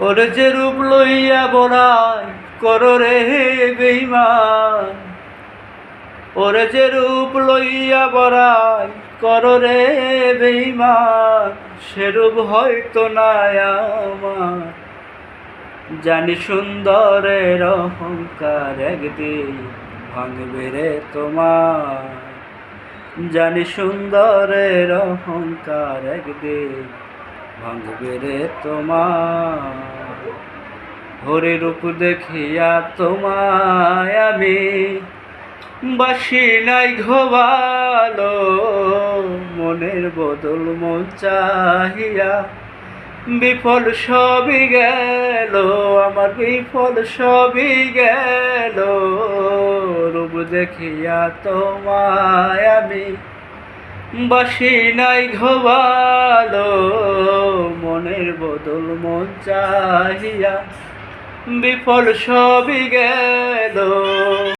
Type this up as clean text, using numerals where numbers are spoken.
ওরে যে রূপ লইয়া বড়াই করো রে বেঈমান, ওরে যে রূপ লইয়া বড়াই করো রে বেঈমান, সেরূপ হয়তো নাই আমার। জানি সুন্দরের অহংকার একদিন ভাঙবে রে তোমার, জানি সুন্দরের অহংকার একদিন ভাঙবে রে তোমার। হরি রূপ দেখিয়া তোমায় আমি বাসি নাই ঘোবালো, মনের বদল মন চাহিয়া বিফল সবই গেল, আমার বিফল সবই গেল। রূপ দেখিয়া তোমায় আমি বাসি নাই ঘোবালো, মনের বদল মন চাহিয়া বিফল সবই গেল।